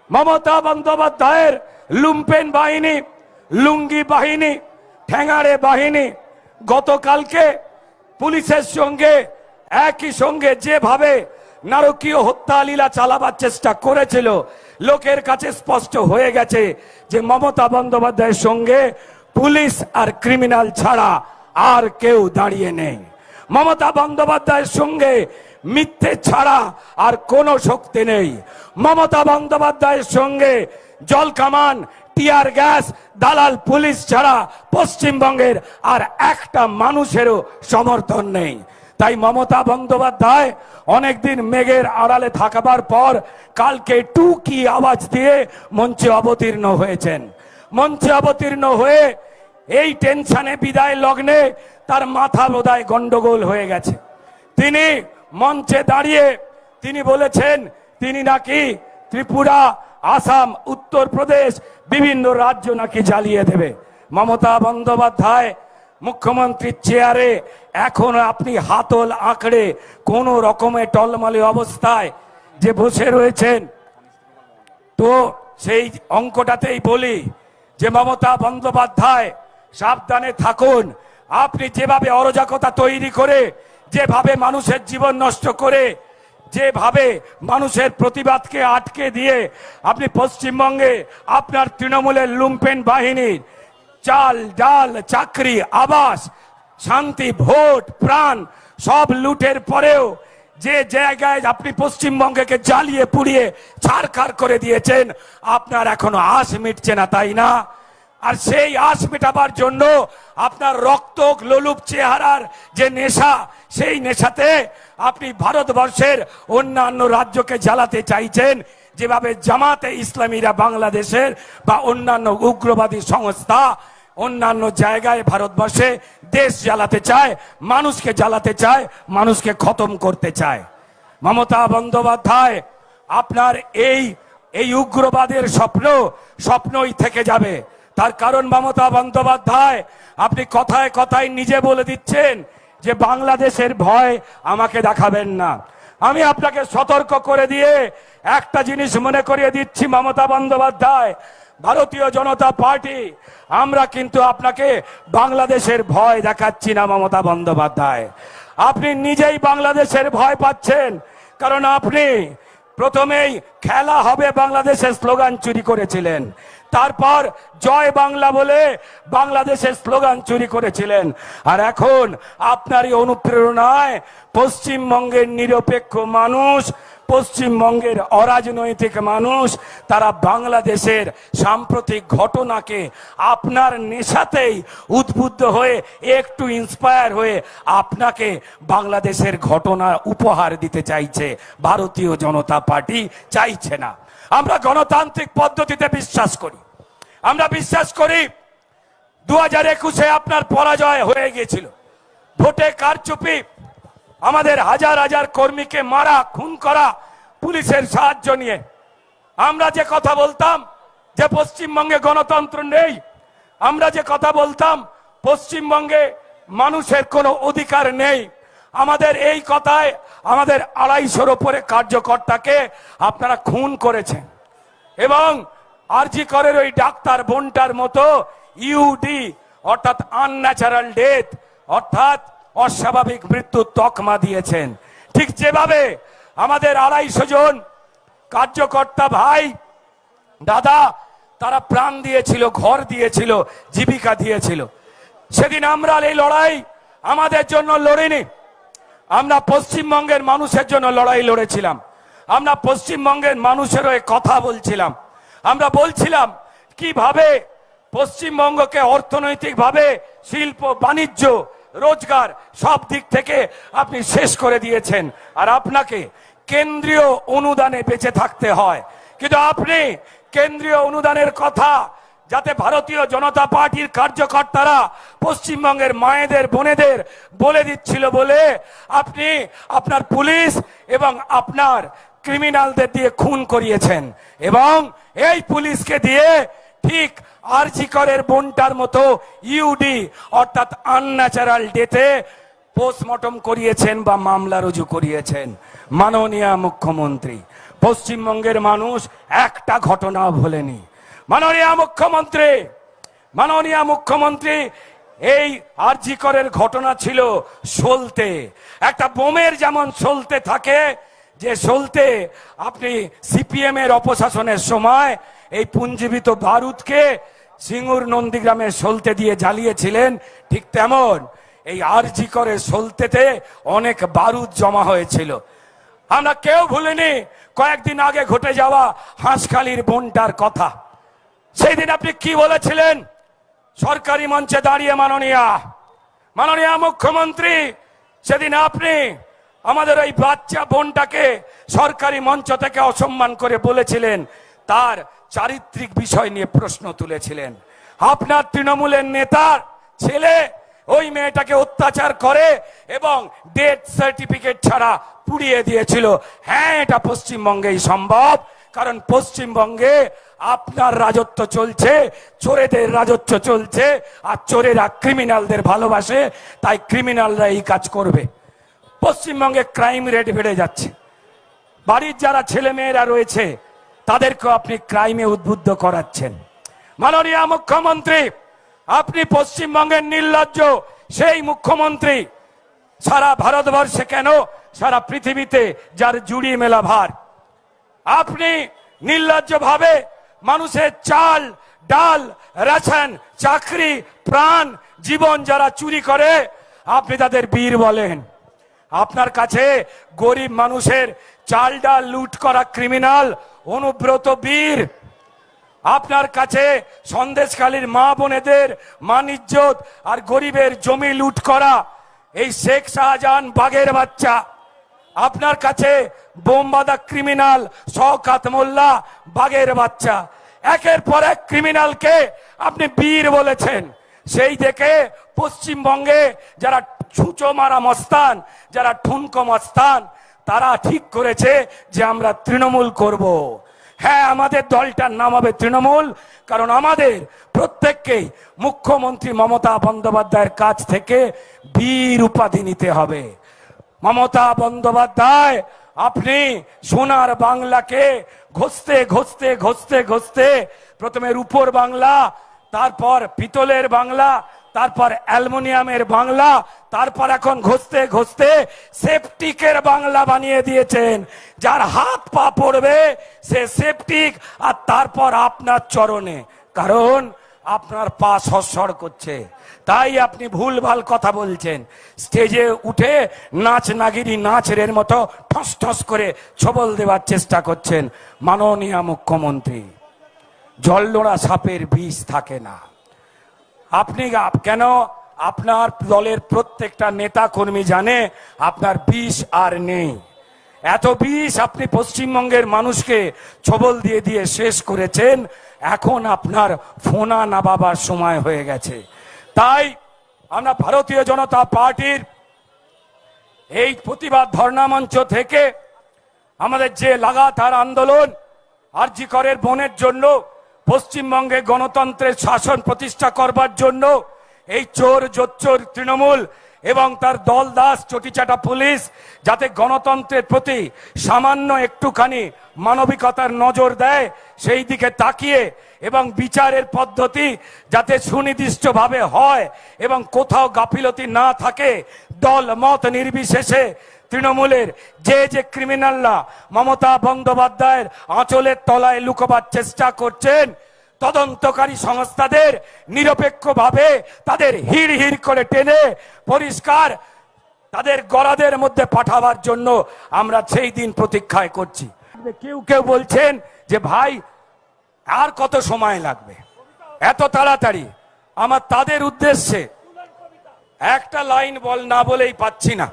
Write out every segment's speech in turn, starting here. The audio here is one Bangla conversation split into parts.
মমতা বন্দ্যোপাধ্যায়ের লুম্পেন বাহিনী, লুঙ্গি বাহিনী, ঠ্যাঙাড়ে বাহিনী গতকালকে পুলিশের সঙ্গে একই সঙ্গে যেভাবে নারকীয় হত্যা লীলা চালাবার চেষ্টা করেছিল, লোকের কাছে স্পষ্ট হয়ে গেছে যে মমতা বন্দ্যোপাধ্যায়ের সঙ্গে পুলিশ আর ক্রিমিনাল ছাড়া আর কেউ দাঁড়িয়ে নেই। মমতা বন্দ্যোপাধ্যায়ের সঙ্গে মিথ্যে ছাড়া আর কোনো শক্তি নেই। মমতা বন্দ্যোপাধ্যায়ের সঙ্গে জল কামান, টিয়ার গ্যাস, দালাল পুলিশ ছাড়া পশ্চিমবঙ্গের আর একটা মানুষেরও সমর্থন নেই। তাই মমতা বন্দ্যোপাধ্যায় অনেকদিন মেঘের আড়ালে থাকবার পর কালকে টুকি আওয়াজ দিয়ে মঞ্চে অবতীর্ণ হয়েছেন। মঞ্চে অবতীর্ণ হয়ে এই টেনশনে বিদায় লগ্নে তার মাথা বোধহয় গন্ডগোল হয়ে গেছে। তিনি মঞ্চে দাঁড়িয়ে তিনি বলেছেন তিনি নাকি ত্রিপুরা, আসাম, উত্তরপ্রদেশ বিভিন্ন রাজ্য নাকি জ্বালিয়ে দেবে। মমতা বন্দ্যোপাধ্যায় মুখ্যমন্ত্রীর চেয়ারে এখন আপনি হাতল আঁকড়ে কোন রকমের টলমলে অবস্থায় যে বসে রয়েছেন, তো সেই অঙ্কটাতেই বলি যে মমতা বন্দ্যোপাধ্যায় সাবধানে থাকুন। আপনি যেভাবে অরাজকতা তৈরি করে, যেভাবে মানুষের জীবন নষ্ট করে, যেভাবে মানুষের প্রতিবাদকে আটকে দিয়ে আপনি পশ্চিমবঙ্গে আপনার তৃণমূলের লুম্পেন বাহিনীর চাল, ডাল, চাকরি, আবাস, শান্তি, ভোট, প্রাণ সব লুটের পরেও যে জায়গায় আপনি পশ্চিমবঙ্গকে জ্বালিয়ে পুড়িয়ে ছারখার করে দিয়েছেন, আপনার এখনো আশ মিটছে না, তাই না? আর সেই আশ মেটাবার জন্য আপনার রক্ত লোলুপ চেহারার যে নেশা, সেই নেশাতে আপনি ভারতবর্ষের অন্যান্য রাজ্যকে জ্বালাতে চাইছেন, যেভাবে জামাতে ইসলামীরা বাংলাদেশের বা অন্যান্য উগ্রবাদী সংস্থা অন্যান্য জায়গায় ভারতবর্ষে দেশ জ্বালাতে চায়, মানুষকে জ্বালাতে চায়, মানুষকে খতম করতে চায়। মমতা বন্দ্যোপাধ্যায়, আপনার এই উগ্রবাদের স্বপ্নই থেকে যাবে। তার কারণ মমতা বন্দ্যোপাধ্যায় আপনি কথায় কথায় নিজে বলে দিচ্ছেন যে বাংলাদেশের ভয় আমাকে দেখাবেন না। আমি আপনাকে সতর্ক করে দিয়ে একটা জিনিস মনে করিয়ে দিচ্ছি মমতা বন্দ্যোপাধ্যায়, ভারতীয় জনতা পার্টি আমরা কিন্তু আপনাকে বাংলাদেশের ভয় দেখাচ্ছি না। মমতা বন্দ্যোপাধ্যায়, আপনি নিজেই বাংলাদেশের ভয় পাচ্ছেন, কারণ আপনি প্রথমেই খেলা হবে বাংলাদেশের স্লোগান চুরি করেছিলেন, তারপর জয় বাংলা বলে বাংলাদেশের স্লোগান চুরি করেছিলেন, আর এখন আপনারই অনুপ্রেরণায় পশ্চিমবঙ্গের নিরপেক্ষ মানুষ, পশ্চিমবঙ্গের অরাজনৈতিক মানুষ তারা বাংলাদেশের সাম্প্রতিক ঘটনাকে আপনার নেশাতেই উদ্বুদ্ধ হয়ে একটু ইন্সপায়ার হয়ে আপনাকে বাংলাদেশের ঘটনা উপহার দিতে চাইছে। ভারতীয় জনতা পার্টি চাইছে না। আমরা গণতান্ত্রিক পদ্ধতিতে বিশ্বাস করি। আমরা বিশ্বাস করি 2021-এ আপনার পরাজয় হয়ে গিয়েছিল, ভোটে কারচুপি, আমাদের হাজার হাজার কর্মীকে মারা, খুন করা পুলিশের সাহায্য নিয়ে। আমরা যে কথা বলতাম যে পশ্চিমবঙ্গে গণতন্ত্র নেই, আমরা যে কথা বলতাম পশ্চিমবঙ্গে মানুষের কোনো অধিকার নেই, আমাদের এই কথায় আমাদের 250-র উপরে কার্যকর্তাকে আপনারা খুন করেছেন, এবং আরজি করের ওই ডাক্তার বোনটার মতো ইউডি অর্থাৎ আনন্যাচারাল ডেথ অর্থাৎ অস্বাভাবিক মৃত্যুর তকমা দিয়েছেন। ঠিক যেভাবে আমাদের 250 জন কার্যকর্তা ভাই দাদা তারা প্রাণ দিয়েছিল, ঘর দিয়েছিল, জীবিকা দিয়েছিল, সেদিন আমরা এই লড়াই আমাদের জন্য লড়িনি, আমরা পশ্চিমবঙ্গের মানুষের জন্য লড়াই লড়েছিলাম। আমরা পশ্চিমবঙ্গের মানুষের হয়ে কথা বলছিলাম। আমরা বলছিলাম কিভাবে পশ্চিমবঙ্গকে অর্থনৈতিকভাবে, শিল্প, বাণিজ্য, রোজগার সব দিক থেকে আপনি শেষ করে দিয়েছেন, আর আপনাকে কেন্দ্রীয় অনুদানে বেঁচে থাকতে হয়। কিন্তু আপনি কেন্দ্রীয় অনুদানের কথা যাতে ভারতীয় জনতা পার্টির কার্যকর্তারা পশ্চিমবঙ্গের মায়েদের, বোনেদের বলে দিচ্ছিল বলে আপনি আপনার পুলিশ এবং আপনার ক্রিমিনালদের দিয়ে খুন করিয়েছেন, এবং এই পুলিশকে দিয়ে ঠিক আরজি করের বোনটার মতো ইউডি অর্থাৎ আনন্যাচারাল ডেথে পোস্টমর্টম করিয়েছেন বা মামলা রুজু করিয়েছেন। মাননীয় মুখ্যমন্ত্রী, পশ্চিমবঙ্গের মানুষ একটা ঘটনাও ভোলেনি। মাননীয় মুখ্যমন্ত্রী এই আরজি করের ঘটনা ছিল সলতে, একটা বোমের যেমন সলতে থাকে, যে সলতে আপনি সিপিএম এর অপশাসনের সময় এই পুঞ্জীবিত বারুদকে সিঙ্গুর নন্দীগ্রামের সলতে দিয়ে জ্বালিয়েছিলেন, ঠিক তেমন এই আরজি করের সলতেতে অনেক বারুদ জমা হয়েছিল। আমরা কেউ ভুলিনি কয়েকদিন আগে ঘটে যাওয়া হাঁসখালির বোনটার কথা। সেই দিন আপনি কি বলেছিলেন সরকারি মঞ্চে দাঁড়িয়ে? মাননীয় মুখ্যমন্ত্রী, সেদিন আপনি আমাদের ওই বাচ্চা বোনটাকে সরকারি মঞ্চ থেকে অসম্মান করে বলেছিলেন, তার চারিত্রিক বিষয় নিয়ে প্রশ্ন তুলেছিলেন। আপনার তৃণমূলের নেতার ছেলে ওই মেয়েটাকে অত্যাচার করে এবং ডেথ সার্টিফিকেট ছাড়া পুড়িয়ে দিয়েছিল। হ্যাঁ, এটা পশ্চিমবঙ্গেই সম্ভব, কারণ পশ্চিমবঙ্গে আপনার রাজত্ব চলছে, চোরেদের রাজত্ব চলছে, আর চোরেরা ক্রিমিনালদের ভালোবাসে, তাই ক্রিমিনালরা এই কাজ করবে। পশ্চিমবঙ্গে ক্রাইম রেট বেড়ে যাচ্ছে। বাড়ির যারা ছেলে মেয়েরা রয়েছে তাদেরকে আপনি ক্রাইমে উদ্বুদ্ধ করাচ্ছেন। মাননীয় মুখ্যমন্ত্রী, আপনি পশ্চিমবঙ্গের নির্লজ্জ সেই মুখ্যমন্ত্রী, সারা ভারতবর্ষে কেন সারা পৃথিবীতে যার জুড়ি মেলা ভার। আপনি নির্লজ্জ ভাবে মানুষের চাল ডাল রেশন চাকরি প্রাণ জীবন যারা চুরি করে আপনি তাদের বীর বলেন। আপনার কাছে গরিব মানুষের চাল ডাল লুট করা ক্রিমিনাল অনুব্রত বীর। আপনার কাছে সন্দেশখালীর মা বোনেদের মান ইজ্জত আর গরিবের জমি লুট করা এই শেখ শাহজাহান বাঘের বাচ্চা। আপনার কাছে বোমবাদা ক্রিমিনাল শওকত মোল্লা বাঘের বাচ্চা। একের পর এক ক্রিমিনালকে আপনি বীর বলেছেন। সেই দেখে পশ্চিমবঙ্গে যারা ছুঁচো মারা মস্তান, যারা ঠুনকো মস্তান, তারা ঠিক করেছে যে আমরা তৃণমূল করব। হ্যাঁ, আমাদের দলটার নাম হবে তৃণমূল, কারণ আমাদের প্রত্যেককেই মুখ্যমন্ত্রী মমতা বন্দ্যোপাধ্যায়ের কাছ থেকে বীর উপাধি নিতে হবে। মমতা বন্দ্যোপাধ্যায়, আপনি সোনার বাংলাকে ঘষতে ঘষতে ঘষতে ঘষতে প্রথমে রূপোর বাংলা, তারপর পিতলের বাংলা, তারপর অ্যালুমিনিয়ামের বাংলা, তারপর এখন ঘষতে ঘষতে সেপটিকের বাংলা বানিয়ে দিয়েছেন। যার হাত পা পড়বে সে সেপটিক, আর তারপর আপনার চরণে, কারণ আপনার পা সরসর করছে, তাই আপনি ভুলভাল কথা বলছেন। স্টেজে উঠে নাচ নাগিরি নাচের মতো ঠস ঠস করে ছবল দেওয়ার চেষ্টা করছেন। মাননীয় মুখ্যমন্ত্রী, জলনোড়া সাপের বিষ থাকে না। আপনি কেন, আপনার দলের প্রত্যেকটা নেতা কর্মী জানে আপনার বিষ আর নেই। এত বিষ আপনি পশ্চিমবঙ্গের মানুষকে ছবল দিয়ে দিয়ে শেষ করেছেন। এখন আপনার ফোনা নাবাবার সময় হয়ে গেছে। তাই আমরা ভারতীয় জনতা পার্টির এই প্রতিবাদ ধর্ণা মঞ্চ থেকে আমাদের যে লাগাতার আন্দোলন আরজি করের বোনের জন্য, পশ্চিমবঙ্গে গণতন্ত্রের শাসন প্রতিষ্ঠা করবার জন্য, এই চোর জোচ্চোর তৃণমূল এবং তার দল দাস চটিচাটা পুলিশ যাতে গণতন্ত্রের প্রতি সামান্য একটুখানি মানবিকতার নজর দেয়, সেই দিকে তাকিয়ে এবং বিচারের পদ্ধতি যাতে সুনির্দিষ্টভাবে হয় এবং কোথাও গাফিলতি না থাকে, দল মত নির্বিশেষে তৃণমূলের যে ক্রিমিনালরা মমতা বন্দ্যোপাধ্যায়ের আঁচলের তলায় লুকোবার চেষ্টা করছেন, তদন্তকারী সংস্থাদের নিরপেক্ষভাবে তাদের হিড় হিড় করে টেনে পরিষ্কার তাদের গলাদের মধ্যে পাঠাবার জন্য আমরা সেই দিন প্রতীক্ষায় করছি। কেউ কেউ বলছেন যে ভাই আর কত সময় লাগবে, এত তাড়াতাড়ি। আমার তাদের উদ্দেশ্যে একটা লাইন না বলেই পাচ্ছি না,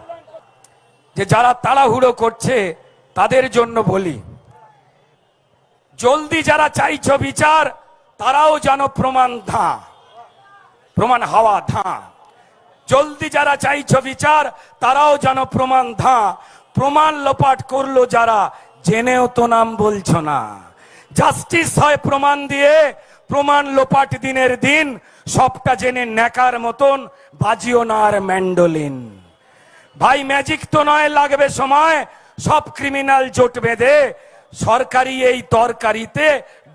যে যারা তাড়াহুড়ো করছে তাদের জন্য বলি, জলদি যারা চাইছো বিচার তারাও যেন প্রমাণ হাওয়া ধাঁ। জলদি যারা চাইছো বিচার তারাও যেন প্রমাণ লোপাট করলো যারা, জেনেও তো নাম বলছো না। জাস্টিস হয় প্রমাণ দিয়ে, প্রমাণ লোপাট দিনের দিন, সবটা জেনে নেকার মতন বাজিও না আর ম্যান্ডোলিন। ভাই ম্যাজিক তো নয়, লাগবে সময়। সব ক্রিমিনাল জোট বেঁধে সরকারি এই তরকারিতে